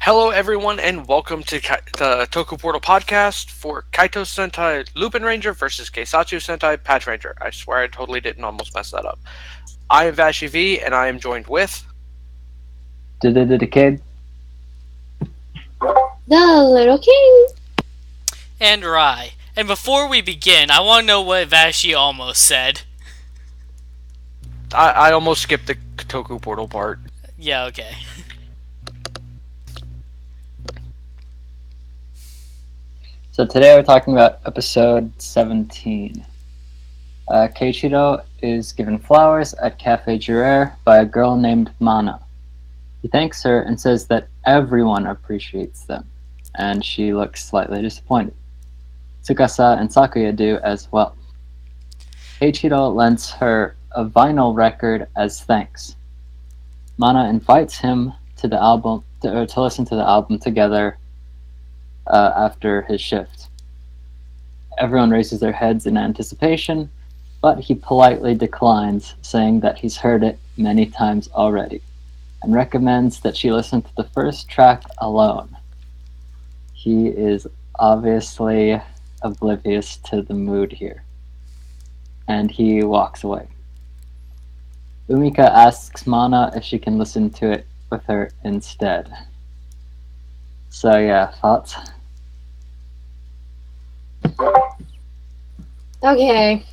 Hello, everyone, and welcome to the Toku Portal podcast for Kaitou Sentai LupinRanger versus Keisatsu Sentai PatoRanger. I swear I totally didn't almost mess that up. I am Vashi V, and I am joined with. The kid. The Little King. And Rai. And before we begin, I want to know what Vashi almost said. I almost skipped the Toku Portal part. Yeah, okay. So today we're talking about episode 17. Keiichiro is given flowers at Cafe Jurere by a girl named Mana. He thanks her and says that everyone appreciates them, and she looks slightly disappointed. Tsukasa and Sakuya do as well. Keiichiro lends her a vinyl record as thanks. Mana invites him to the album to listen to the album together after his shift. Everyone raises their heads in anticipation, but he politely declines, saying that he's heard it many times already, and recommends that she listen to the first track alone. He is obviously oblivious to the mood here, and he walks away. Umika asks Mana if she can listen to it with her instead. So yeah, thoughts? Okay.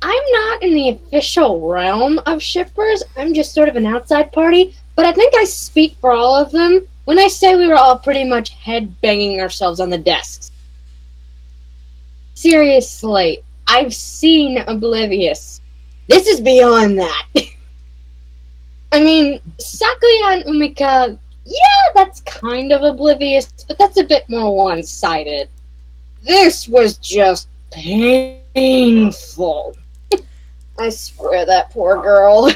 I'm not in the official realm of shippers. I'm just sort of an outside party, but I think I speak for all of them when I say we were all pretty much head-banging ourselves on the desks. Seriously, I've seen Oblivious. This is beyond that. I mean, Sakuya and Umika, yeah, that's kind of Oblivious, but that's a bit more one-sided. This was just painful. I swear, that poor girl.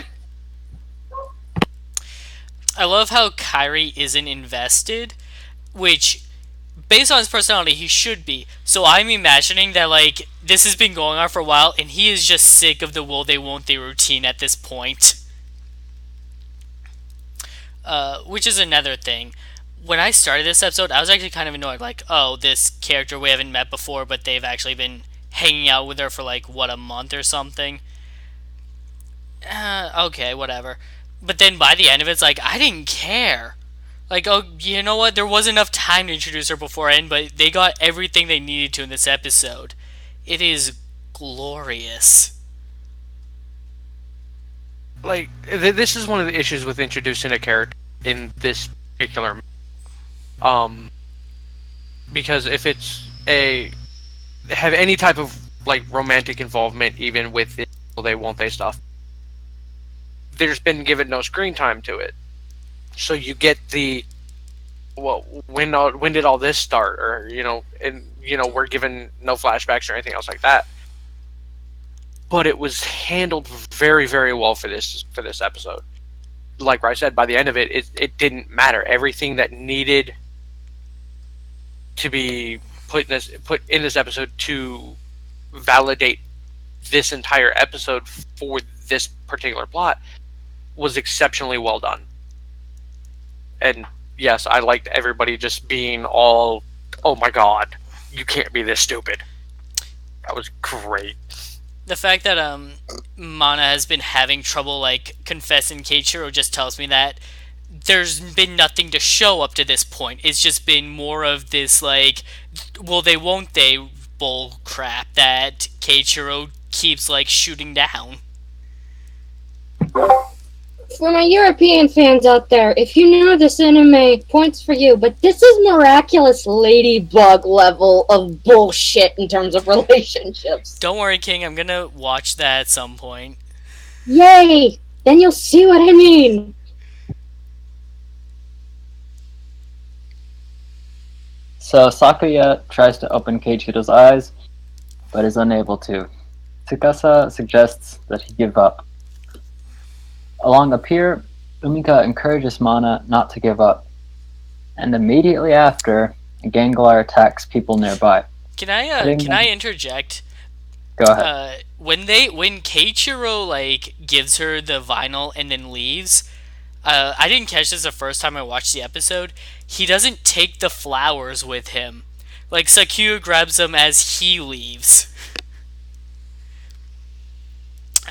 I love how Kairi isn't invested, which, based on his personality, he should be. So I'm imagining that, like, this has been going on for a while, and he is just sick of the will they won't they routine at this point. Which is another thing. When I started this episode, I was actually kind of annoyed, like, oh, this character we haven't met before, but they've actually been hanging out with her for, like, what, a month or something? Okay, whatever. But then by the end of it, it's like, I didn't care. Like, oh, you know what? There wasn't enough time to introduce her beforehand, but they got everything they needed to in this episode. It is glorious. Like, this is one of the issues with introducing a character in this particular. Because if it's have any type of, like, romantic involvement, even with the will they won't they stuff, there's been given no screen time to it. So you get the, well, when did all this start, or we're given no flashbacks or anything else like that. But it was handled very, very well for this episode. Like I said, by the end of it, it didn't matter. Everything that needed to be put in this episode to validate this entire episode for this particular plot was exceptionally well done. And yes, I liked everybody just being all, oh my god, you can't be this stupid. That was great. The fact that Mana has been having trouble, like, confessing Keiichiro just tells me that there's been nothing to show up to this point. It's just been more of this, like, will they won't they bull crap that Keiichiro keeps, like, shooting down. For my European fans out there, if you know this anime, points for you, but this is miraculous ladybug level of bullshit in terms of relationships. Don't worry, King, I'm gonna watch that at some point. Yay! Then you'll see what I mean. So Sakuya tries to open Keiichiro's eyes, but is unable to. Tsukasa suggests that he give up. Along a pier, Umika encourages Mana not to give up, and immediately after, a Ganglar attacks people nearby. Can I interject? Go ahead. When Keiichiro, like, gives her the vinyl and then leaves, I didn't catch this the first time I watched the episode. He doesn't take the flowers with him. Like, Sakuya grabs them as he leaves.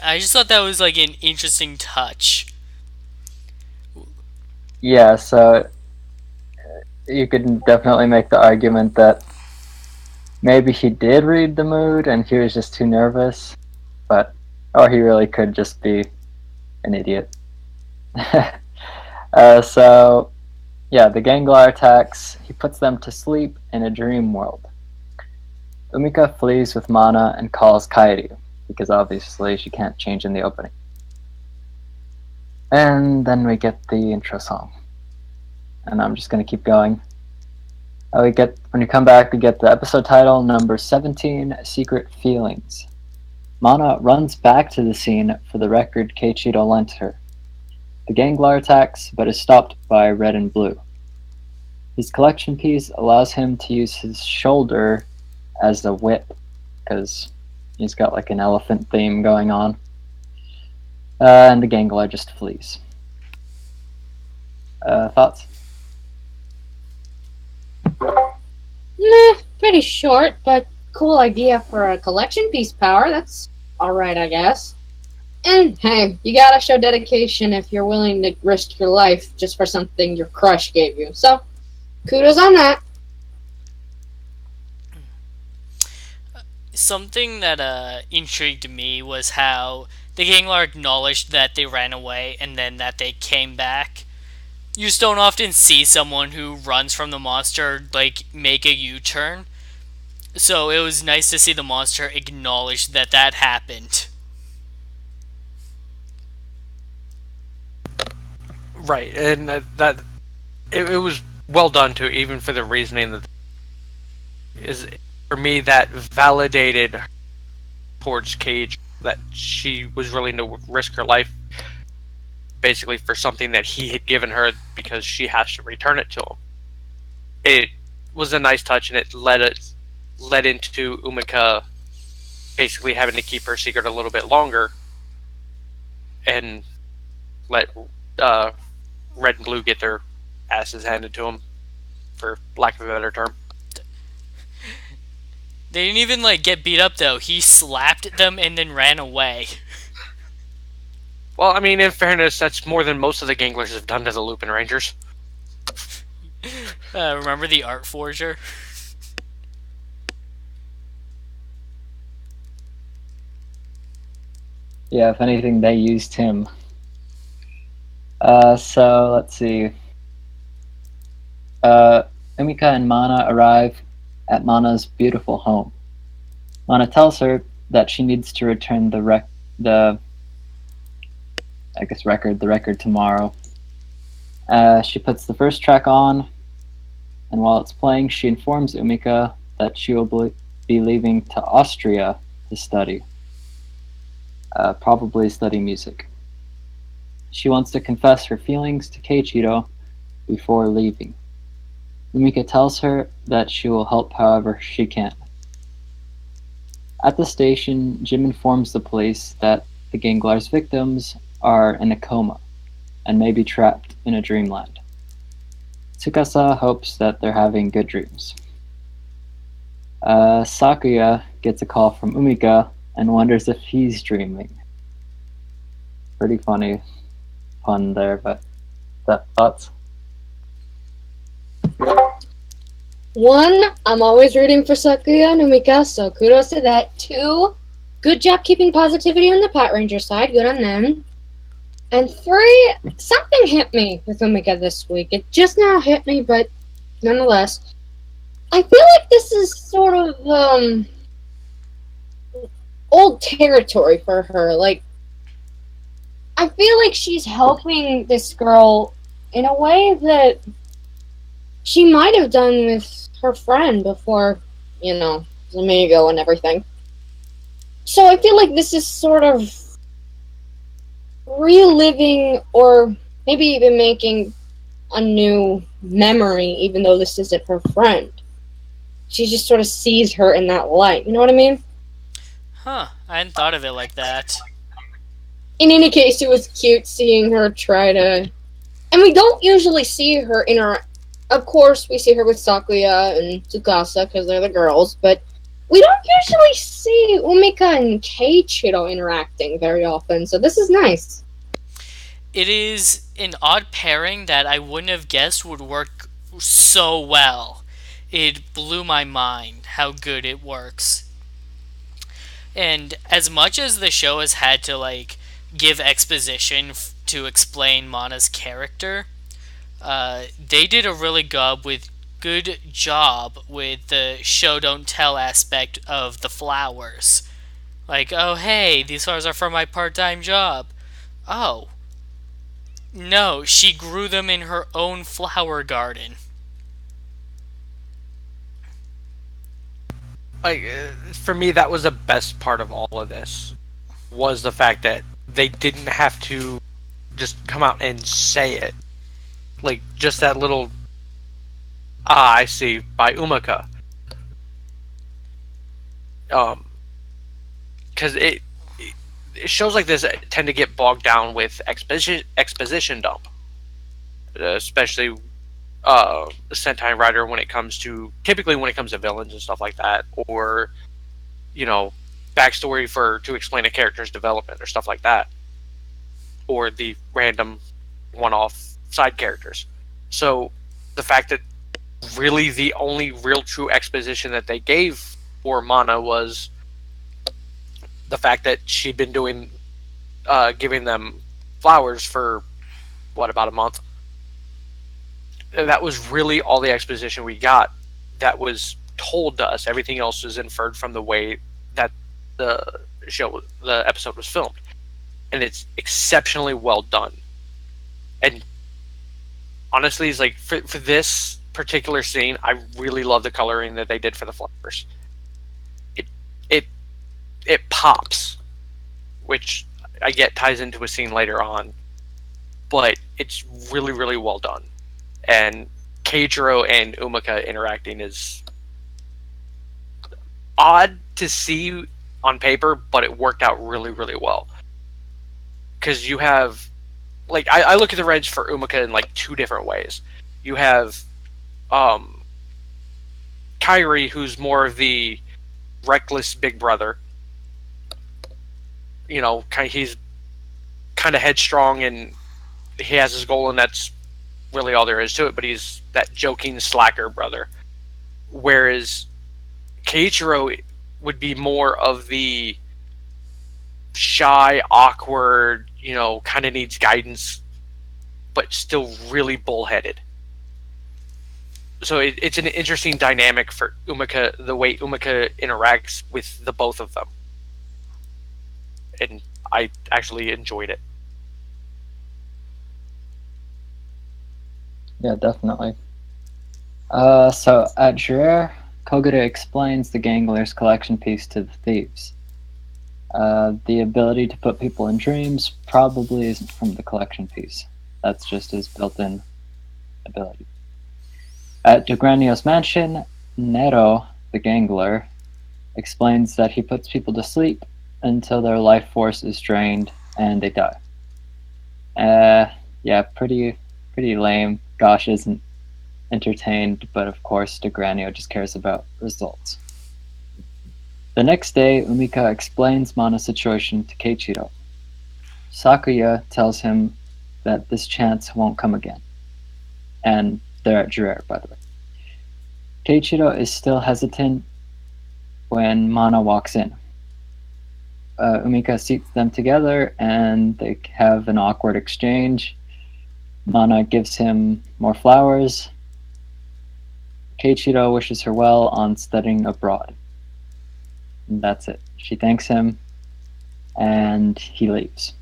I just thought that was like an interesting touch. Yeah, so you could definitely make the argument that maybe he did read the mood and he was just too nervous, or he really could just be an idiot. So, yeah, the Ganglar attacks. He puts them to sleep in a dream world. Umika flees with Mana and calls Kaitou, because obviously she can't change in the opening. And then we get the intro song. And I'm just going to keep going. When you come back, we get the episode title, number 17, Secret Feelings. Mana runs back to the scene for the record Keiichiro lent her. The Ganglar attacks, but is stopped by Red and Blue. His collection piece allows him to use his shoulder as a whip, because he's got like an elephant theme going on. And the Ganglar just flees. Thoughts? Meh, pretty short, but cool idea for a collection piece power. That's alright, I guess. And hey, you gotta show dedication if you're willing to risk your life just for something your crush gave you. So, kudos on that. Something that intrigued me was how the Ganglar acknowledged that they ran away and then that they came back. You just don't often see someone who runs from the monster like make a U-turn. So it was nice to see the monster acknowledge that that happened. Right, and that it was well done too, even for the reasoning that is for me that validated towards Cage that she was willing to risk her life basically for something that he had given her because she has to return it to him. It was a nice touch, and it led into Umika basically having to keep her secret a little bit longer and let Red and Blue get their asses handed to them, for lack of a better term. They didn't even like get beat up though. He slapped them and then ran away. Well, I mean, in fairness, that's more than most of the Ganglers have done to the LupinRangers. Remember the Art Forger? Yeah, if anything, they used him. So, let's see. Umika and Mana arrive at Mana's beautiful home. Mana tells her that she needs to return the record tomorrow. She puts the first track on, and while it's playing, she informs Umika that she will be leaving to Austria to study. Probably study music. She wants to confess her feelings to Keiichiro before leaving. Umika tells her that she will help however she can. At the station, Jim informs the police that the Ganglar's victims are in a coma and may be trapped in a dreamland. Tsukasa hopes that they're having good dreams. Sakuya gets a call from Umika and wonders if he's dreaming. Pretty funny pun there, but thoughts? One, I'm always rooting for Sakuya and Umika, so kudos to that. Two, good job keeping positivity on the PatoRanger side, good on them. And three, something hit me with Umika this week. It just now hit me, but nonetheless, I feel like this is sort of, old territory for her. Like, I feel like she's helping this girl in a way that she might have done with her friend before, Amigo and everything. So I feel like this is sort of reliving or maybe even making a new memory, even though this isn't her friend. She just sort of sees her in that light. You know what I mean? Huh, I hadn't thought of it like that. In any case, it was cute seeing her try to And we don't usually see her Of course, we see her with Sakuya and Tsukasa because they're the girls, but we don't usually see Umika and Keiichiro interacting very often, so this is nice. It is an odd pairing that I wouldn't have guessed would work so well. It blew my mind how good it works. And as much as the show has had to give exposition to explain Mana's character, they did a really good job with the show don't tell aspect of the flowers. Like, oh hey, these flowers are for my part-time job. Oh, no, she grew them in her own flower garden. For me, that was the best part of all of this, was the fact that they didn't have to just come out and say it. Like, just that little, I see, by Umika. Because it shows like this tend to get bogged down with exposition dump, especially Sentai writer typically when it comes to villains and stuff like that, or backstory to explain a character's development or stuff like that, or the random one-off side characters. So the fact that really the only real true exposition that they gave for Mana was the fact that she'd been giving them flowers for about a month. That was really all the exposition we got that was told to us. Everything else was inferred from the way that the episode was filmed. And it's exceptionally well done. And honestly, it's like for this particular scene, I really love the coloring that they did for the flowers. It pops, which I get ties into a scene later on, but it's really, really well done. And Keiichiro and Umika interacting is odd to see on paper, but it worked out really, really well. Because you have, I look at the Reds for Umika in two different ways. You have Kairi, who's more of the reckless big brother. He's kind of headstrong and he has his goal, and that's really all there is to it, but he's that joking slacker brother. Whereas Keiichiro would be more of the shy, awkward, kind of needs guidance, but still really bullheaded. So it's an interesting dynamic for Umika, the way Umika interacts with the both of them. And I actually enjoyed it. Yeah, definitely. So at Jurere, Kogure explains the Gangler's collection piece to the thieves. The ability to put people in dreams probably isn't from the collection piece. That's just his built-in ability. At Degranio's mansion, Nero, the Gangler, explains that he puts people to sleep until their life force is drained and they die. Yeah, pretty lame. Gosh isn't entertained, but of course Degranio just cares about results. The next day, Umika explains Mana's situation to Keiichiro. Sakuya tells him that this chance won't come again. And they're at Jurere, by the way. Keiichiro is still hesitant when Mana walks in. Umika seats them together and they have an awkward exchange. Mana gives him more flowers. Keiichiro wishes her well on studying abroad. And that's it. She thanks him and he leaves.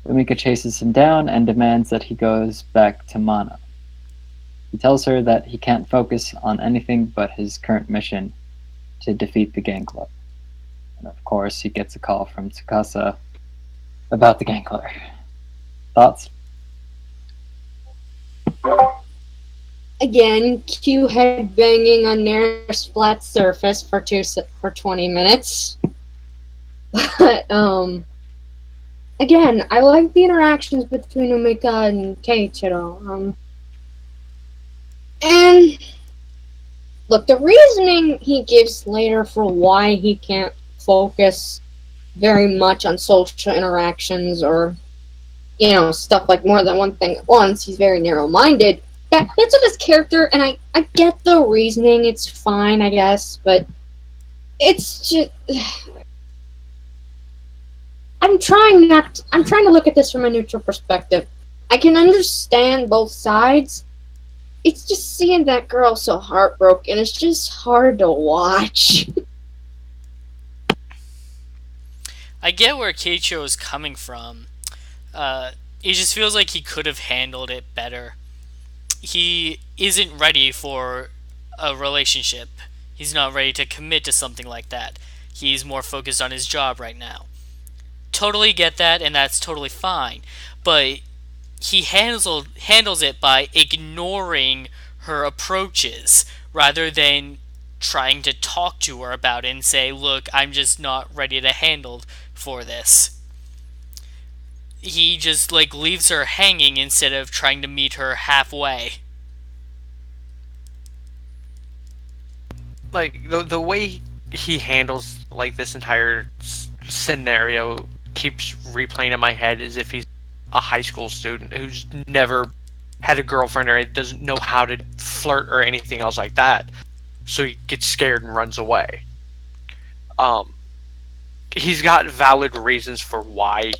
Umika chases him down and demands that he goes back to Mana. He tells her that he can't focus on anything but his current mission to defeat the Gangler. And of course, he gets a call from Tsukasa about the Gangler. Thoughts? Again, Q head banging on nearest flat surface for 20 minutes. But again, I like the interactions between Umika and Keiichiro. And look, the reasoning he gives later for why he can't focus very much on social interactions or, stuff like more than one thing at once, he's very narrow-minded. That's of his character, and I get the reasoning, it's fine, I guess, but it's just... I'm trying to look at this from a neutral perspective. I can understand both sides. It's just seeing that girl so heartbroken. It's just hard to watch. I get where Keiichiro is coming from. It just feels like he could have handled it better. He isn't ready for a relationship. He's not ready to commit to something like that. He's more focused on his job right now. Totally get that, and that's totally fine. But he handles it by ignoring her approaches rather than trying to talk to her about it and say, look, I'm just not ready to handle for this. He just leaves her hanging instead of trying to meet her halfway. Like the way he handles this entire scenario keeps replaying in my head as if he's a high school student who's never had a girlfriend or doesn't know how to flirt or anything else like that. So he gets scared and runs away. He's got valid reasons for why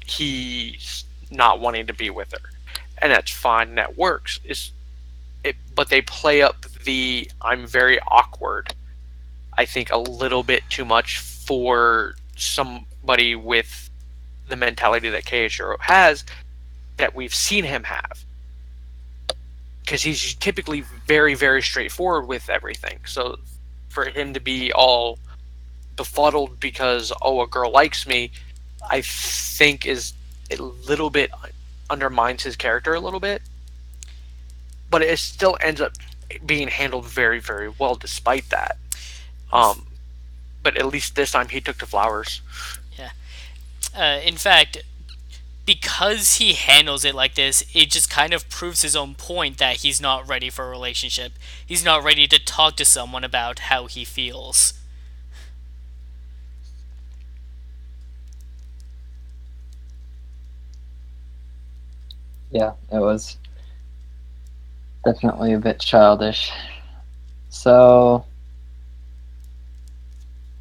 he's not wanting to be with her, and that's fine, and that works. But they play up the "I'm very awkward," I think, a little bit too much for somebody with the mentality that Keiichiro has, that we've seen him have. Because he's typically very, very straightforward with everything. So for him to be all befuddled because, a girl likes me, I think is a little bit undermines his character a little bit. But it still ends up being handled very, very well despite that. But at least this time he took to flowers. Yeah. In fact, because he handles it like this, it just kind of proves his own point that he's not ready for a relationship. He's not ready to talk to someone about how he feels. Yeah, it was definitely a bit childish. So,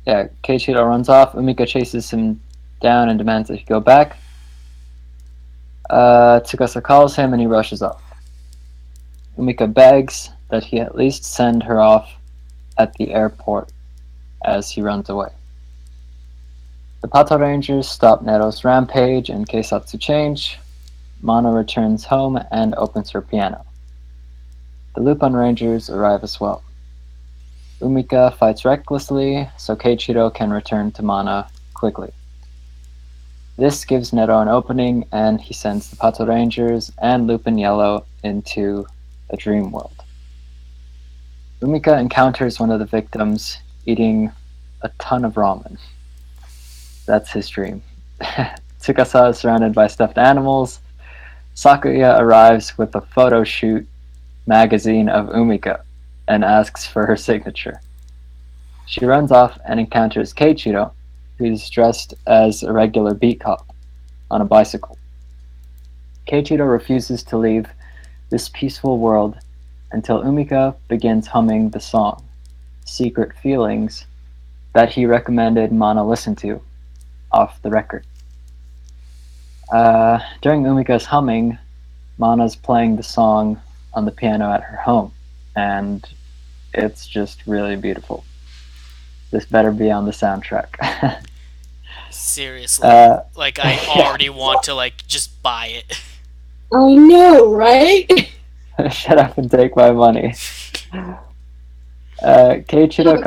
yeah, Keiichiro runs off. Umika chases him down and demands that he go back. Tsukasa calls him and he rushes off. Umika begs that he at least send her off at the airport as he runs away. The PatoRangers stop Nero's rampage and Keisatsu change. Mana returns home and opens her piano. The LupinRangers arrive as well. Umika fights recklessly, so Keiichiro can return to Mana quickly. This gives Nero an opening, and he sends the PatoRangers and Lupin Yellow into a dream world. Umika encounters one of the victims eating a ton of ramen. That's his dream. Tsukasa is surrounded by stuffed animals. Sakuya arrives with a photo shoot magazine of Umika and asks for her signature. She runs off and encounters Keiichiro, who's dressed as a regular beat cop on a bicycle. Keiichiro refuses to leave this peaceful world until Umika begins humming the song, Secret Feelings, that he recommended Mana listen to off the record. During Umika's humming, Mana's playing the song on the piano at her home, and it's just really beautiful. This better be on the soundtrack. Seriously. I already want to, just buy it. I know, right? Shut up and take my money. Keiichiro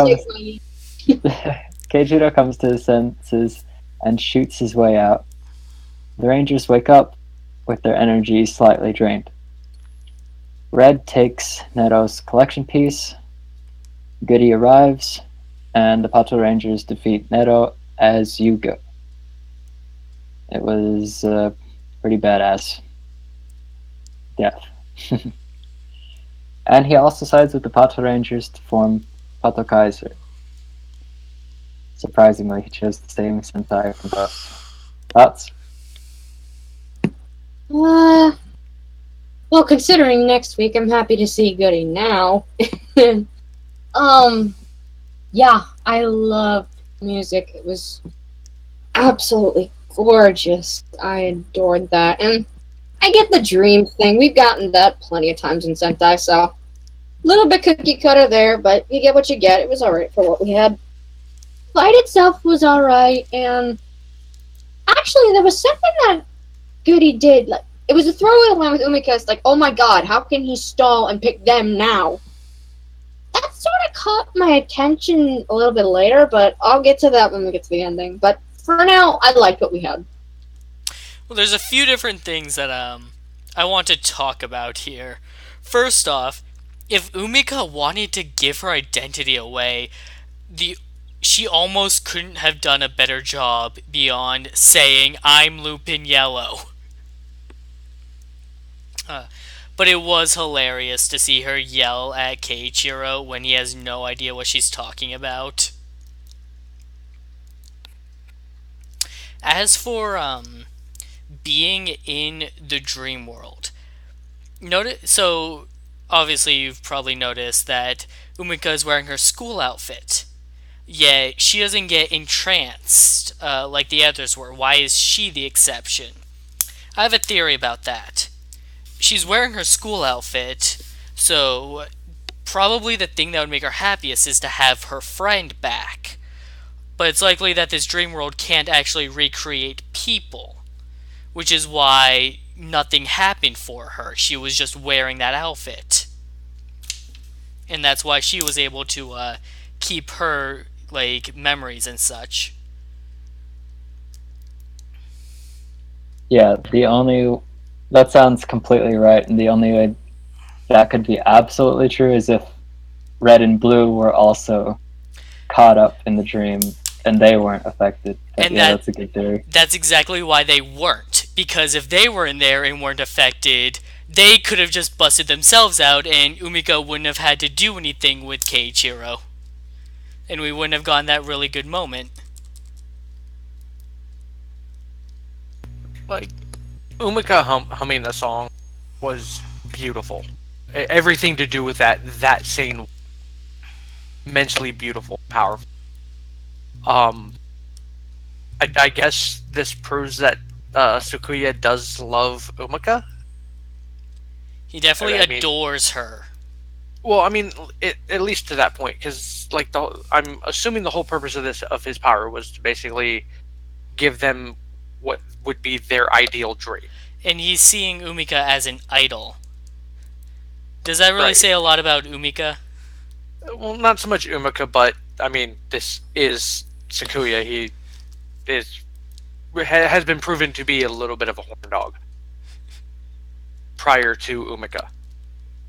comes to his senses and shoots his way out. The Rangers wake up with their energy slightly drained. Red takes Nero's collection piece. Goody arrives, and the PatoRangers defeat Nero as you go. It was pretty badass death. And he also sides with the PatoRangers to form Pato Kaiser. Surprisingly, he chose the same Sentai from both. Thoughts? Well, considering next week, I'm happy to see Goody now. Yeah, I loved music. It was absolutely gorgeous. I adored that. And I get the dream thing. We've gotten that plenty of times in Sentai, so a little bit cookie cutter there, but you get what you get. It was alright for what we had. Fight itself was alright, and actually there was something that Goody did. Like, it was a throwaway line with Umika. It's like, oh my god, how can he stall and pick them now? That sort of caught my attention a little bit later, but I'll get to that when we get to the ending. But for now, I liked what we had. Well, there's a few different things that I want to talk about here. First off, if Umika wanted to give her identity away, she almost couldn't have done a better job beyond saying, "I'm Lupin Yellow." But it was hilarious to see her yell at Keiichiro when he has no idea what she's talking about. As for being in the dream world, so obviously you've probably noticed that Umika is wearing her school outfit, yet she doesn't get entranced like the others were. Why is she the exception? I have a theory about that. She's wearing her school outfit, so probably the thing that would make her happiest is to have her friend back. But it's likely that this dream world can't actually recreate people, which is why nothing happened for her. She was just wearing that outfit. And that's why she was able to keep her memories and such. Yeah, that sounds completely right, and the only way that could be absolutely true is if Red and Blue were also caught up in the dream and they weren't affected. But And yeah, that's a good theory. That's exactly why they weren't. Because if they were in there and weren't affected, they could have just busted themselves out and Umika wouldn't have had to do anything with Keiichiro. And we wouldn't have gotten that really good moment. Like, Umika humming the song was beautiful. Everything to do with that scene, immensely beautiful, powerful. I guess this proves that Sakuya does love Umika. He definitely adores her. Well, I mean, at least to that point, because I'm assuming the whole purpose of his power was to basically give them what would be their ideal dream. And he's seeing Umika as an idol. Does that really say a lot about Umika? Well, not so much Umika, but I mean, this is Sakuya. He has been proven to be a little bit of a horn dog prior to Umika.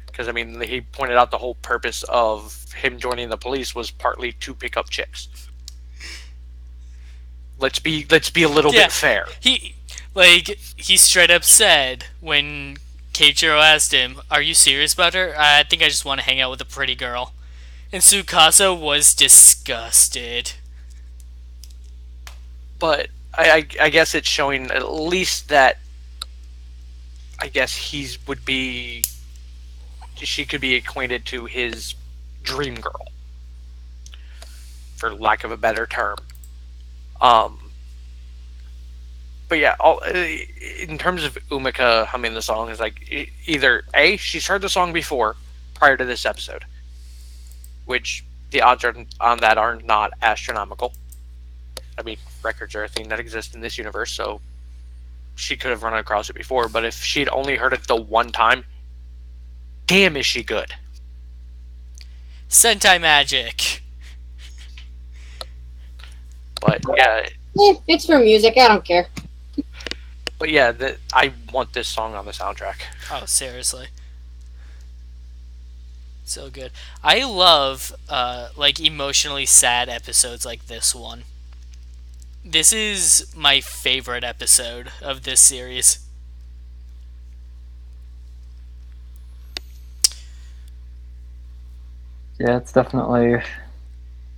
Because, I mean, he pointed out the whole purpose of him joining the police was partly to pick up chicks. Let's be a little bit fair. He straight up said when Keiichiro asked him, "Are you serious about her?" "I think I just want to hang out with a pretty girl." And Tsukasa was disgusted. But I guess it's showing at least that I guess she could be acquainted to his dream girl, for lack of a better term. But yeah, in terms of Umika humming the song, is like either A, she's heard the song before, prior to this episode, which the odds on that are not astronomical. I mean, records are a thing that exists in this universe, so she could have run across it before, but if she'd only heard it the one time, damn is she good. Sentai magic. But yeah, It's for music, I don't care. but yeah, I want this song on the soundtrack. Oh, seriously. So good. I love emotionally sad episodes like this one. This is my favorite episode of this series. Yeah, it's definitely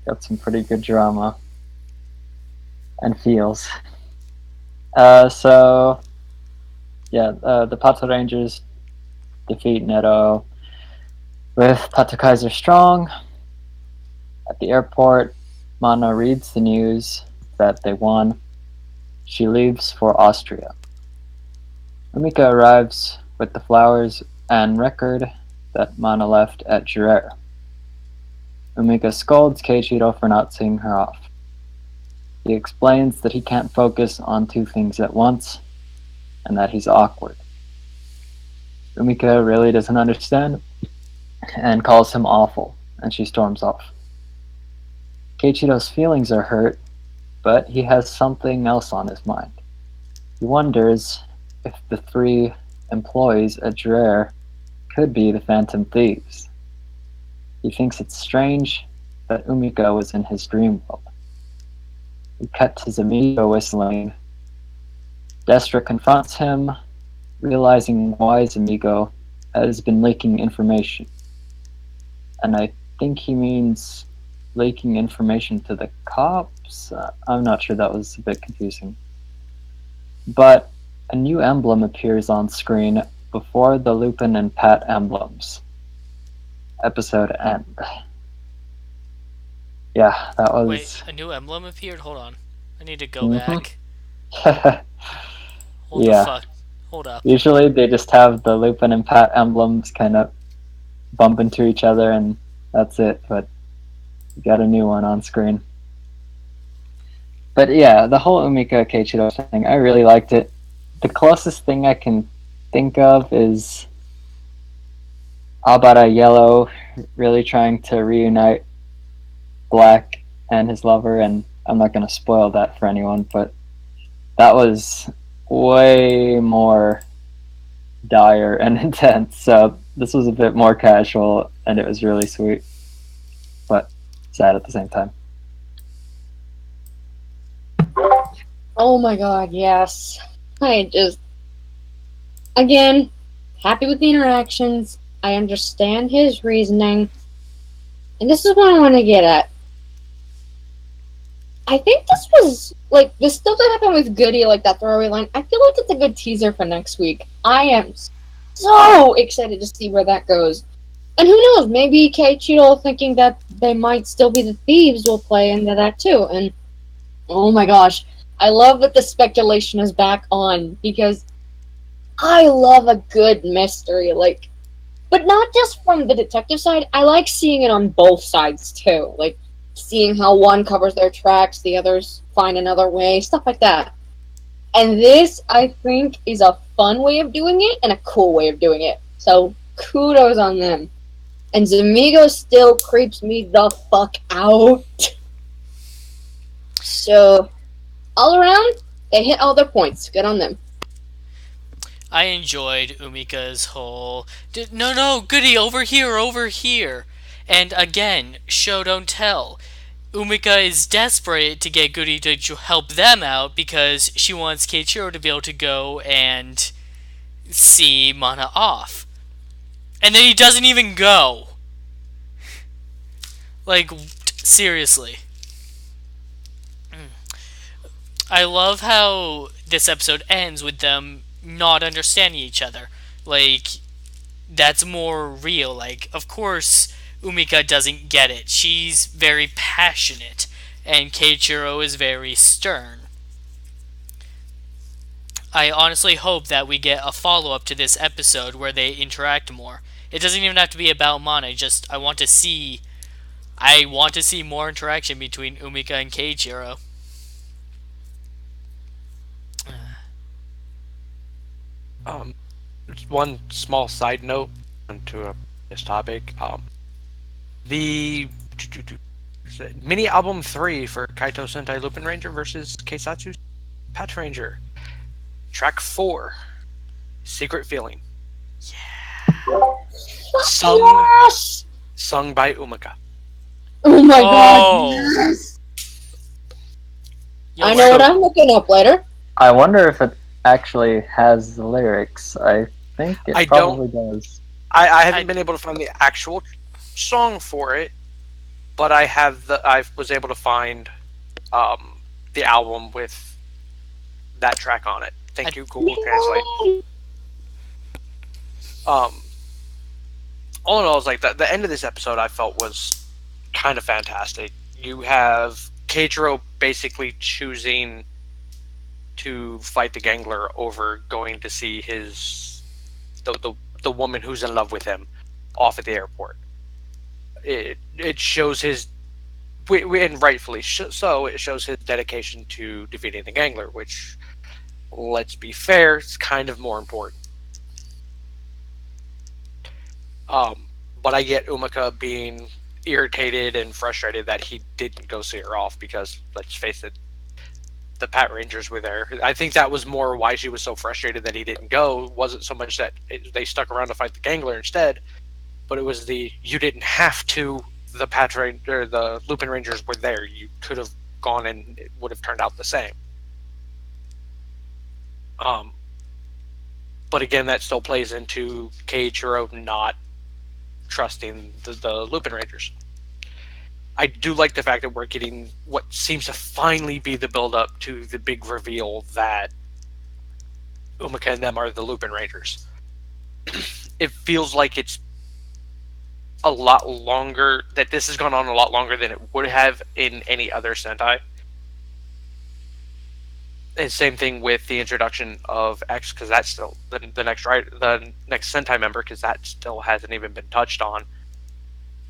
got some pretty good drama and feels. So yeah, the PatoRangers defeat Neto with Pato strong. At the airport, Mana reads the news that they won. She leaves for Austria. Umika arrives with the flowers and record that Mana left at Jurere. Umika scolds Keiichiro for not seeing her off. He explains that he can't focus on two things at once, and that he's awkward. Umika really doesn't understand, and calls him awful, and she storms off. Keiichiro's feelings are hurt, but he has something else on his mind. He wonders if the three employees at Jurere could be the Phantom Thieves. He thinks it's strange that Umika was in his dream world. He cuts his amigo whistling. Destra confronts him, realizing why his amigo has been leaking information. And I think he means leaking information to the cops? I'm not sure, that was a bit confusing. But a new emblem appears on screen before the Lupin and Pat emblems. Episode end. Yeah, that was... Wait, a new emblem appeared? Hold on. I need to go back. Hold Yeah. the fuck. Hold up. Usually they just have the Lupin and Pat emblems kind of bump into each other and that's it, but we got a new one on screen. But yeah, the whole Umika Keiichiro thing, I really liked it. The closest thing I can think of is Abara Yellow really trying to reunite Black and his lover, and I'm not going to spoil that for anyone, but that was way more dire and intense. So this was a bit more casual, and it was really sweet, but sad at the same time. Oh my god, yes. Again, happy with the interactions. I understand his reasoning. And this is what I want to get at. I think this still did happen with Goody, like that throwaway line. I feel like it's a good teaser for next week. I am so excited to see where that goes. And who knows, maybe Keiichiro thinking that they might still be the thieves will play into that too. And oh my gosh, I love that the speculation is back on, because I love a good mystery, but not just from the detective side. I like seeing it on both sides too, like seeing how one covers their tracks, the others find another way, stuff like that. And this, I think, is a fun way of doing it and a cool way of doing it. So kudos on them. And Zamigo still creeps me the fuck out. So all around, they hit all their points. Good on them. I enjoyed Umika's whole no, Goody, over here. And again, show don't tell. Umika is desperate to get Goody to help them out because she wants Keiichiro to be able to go and see Mana off. And then he doesn't even go. Like, seriously. I love how this episode ends with them not understanding each other. Like, that's more real. Like, of course, Umika doesn't get it. She's very passionate, and Keiichiro is very stern. I honestly hope that we get a follow-up to this episode where they interact more. It doesn't even have to be about Mana, I want to see more interaction between Umika and Keiichiro. Just one small side note to this topic. The mini album 3 for Kaitou Sentai LupinRanger versus Keisatsu PatoRanger. Track 4, Secret Feeling. Yeah. Sung by Umika. Oh my god. Yes. Yo, I know what I'm looking up later. I wonder if it actually has the lyrics. I think it I don't. probably does. I haven't I- been able to find the actual song for it, but I was able to find the album with that track on it. Thank you, Google Translate. Um, all in all, it's like the end of this episode I felt was kind of fantastic. You have Keijiro basically choosing to fight the Gangler over going to see the woman who's in love with him off at the airport. It shows his and rightfully so. It shows his dedication to defeating the Gangler, which, let's be fair, is kind of more important. But I get Umika being irritated and frustrated that he didn't go see her off because, let's face it, the PatoRangers were there. I think that was more why she was so frustrated that he didn't go. It wasn't so much that they stuck around to fight the Gangler instead, but it was the you didn't have to. The PatoRanger, the LupinRangers were there. You could have gone and it would have turned out the same. But again, that still plays into Keiichiro not trusting the LupinRangers. I do like the fact that we're getting what seems to finally be the build up to the big reveal that Umika and them are the LupinRangers. It feels like it's a lot longer, that this has gone on a lot longer than it would have in any other Sentai. And same thing with the introduction of X, because that's still the next Sentai member, because that still hasn't even been touched on.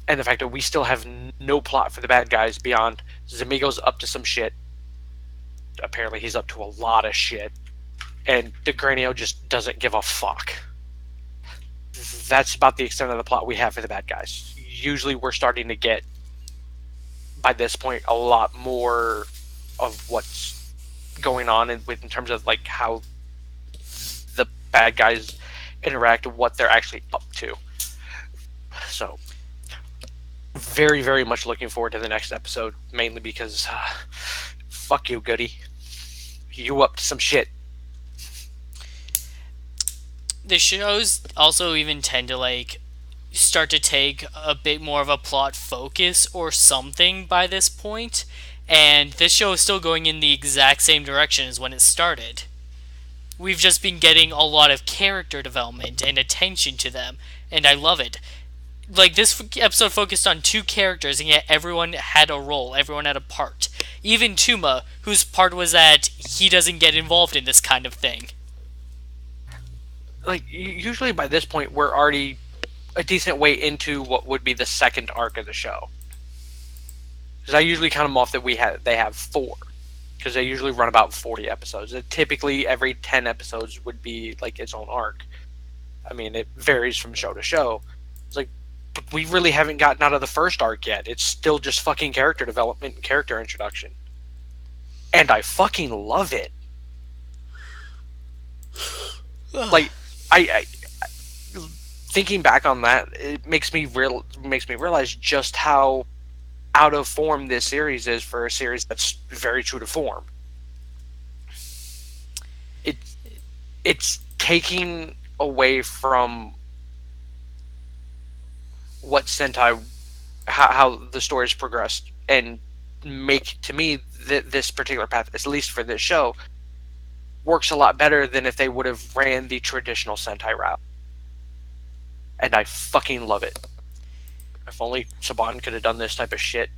And the fact that we still have no plot for the bad guys beyond Zamigo's up to some shit. Apparently he's up to a lot of shit. And DeGranio just doesn't give a fuck. That's about the extent of the plot we have for the bad guys. Usually we're starting to get, by this point, a lot more of what's going on in terms of like how the bad guys interact, what they're actually up to. So, very, very much looking forward to the next episode, mainly because, fuck you, Goody. You up to some shit. The shows also even tend to like start to take a bit more of a plot focus or something by this point, and this show is still going in the exact same direction as when it started. We've just been getting a lot of character development and attention to them, and I love it. Like, this episode focused on 2 characters, and yet everyone had a role, everyone had a part. Even Tuma, whose part was that he doesn't get involved in this kind of thing. Like, usually by this point, we're already a decent way into what would be the second arc of the show. Because I usually count them off that they have 4. Because they usually run about 40 episodes. Typically, every 10 episodes would be, like, its own arc. I mean, it varies from show to show. It's like, but we really haven't gotten out of the first arc yet. It's still just fucking character development and character introduction. And I fucking love it. Like, I thinking back on that, it makes me realize just how out of form this series is for a series that's very true to form. It's taking away from what Sentai, how the story's progressed, and make, to me, this particular path, at least for this show, works a lot better than if they would have ran the traditional Sentai route. And I fucking love it. If only Saban could have done this type of shit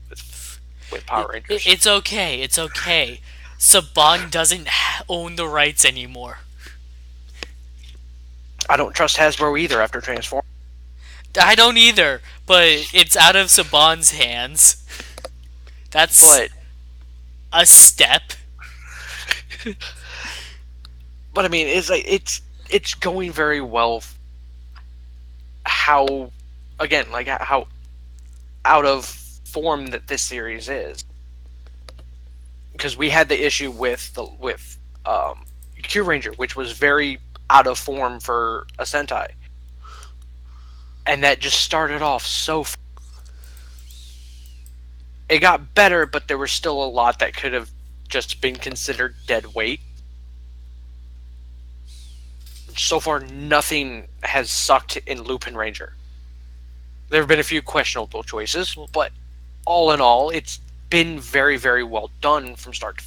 with Power Rangers. It's okay, it's okay. Saban doesn't own the rights anymore. I don't trust Hasbro either after Transform. I don't either, but it's out of Saban's hands. That's a step. But I mean, it's like it's going very well. How, again, like how out of form that this series is, because we had the issue with Q Ranger, which was very out of form for a Sentai, and that just started off so. It got better, but there was still a lot that could have just been considered dead weight. So far, nothing has sucked in LupinRanger. There have been a few questionable choices, but all in all, it's been very, very well done from start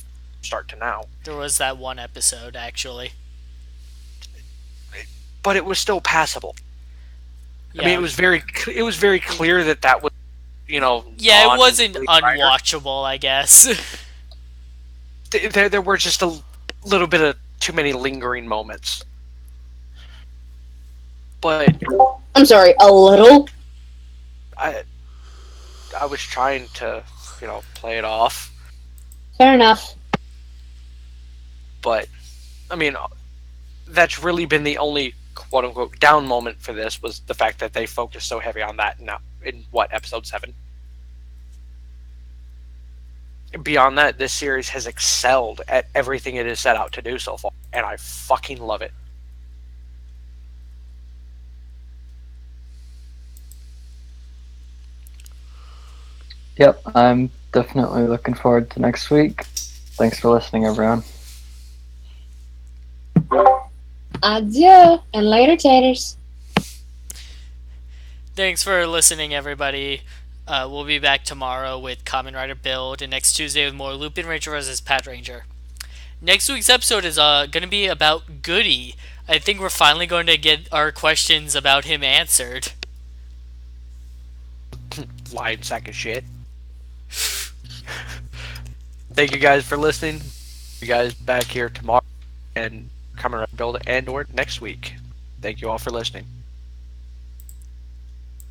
to now. There was that one episode, actually. But it was still passable. Yeah. I mean, it was very clear that was, Yeah, it wasn't unwatchable, I guess. There were just a little bit of too many lingering moments. But I'm sorry, a little? I was trying to, play it off. Fair enough. But, I mean, that's really been the only quote-unquote down moment for this, was the fact that they focused so heavy on that now in episode 7. Beyond that, this series has excelled at everything it has set out to do so far, and I fucking love it. Yep, I'm definitely looking forward to next week. Thanks for listening, everyone. Adieu, and later, taters. Thanks for listening, everybody. We'll be back tomorrow with Kamen Rider Build, and next Tuesday with more LupinRanger vs. PatoRanger. Next week's episode is going to be about Goody. I think we're finally going to get our questions about him answered. Lying sack of shit. Thank you guys for listening. You guys back here tomorrow and Kamen Rider Build and or next week. Thank you all for listening.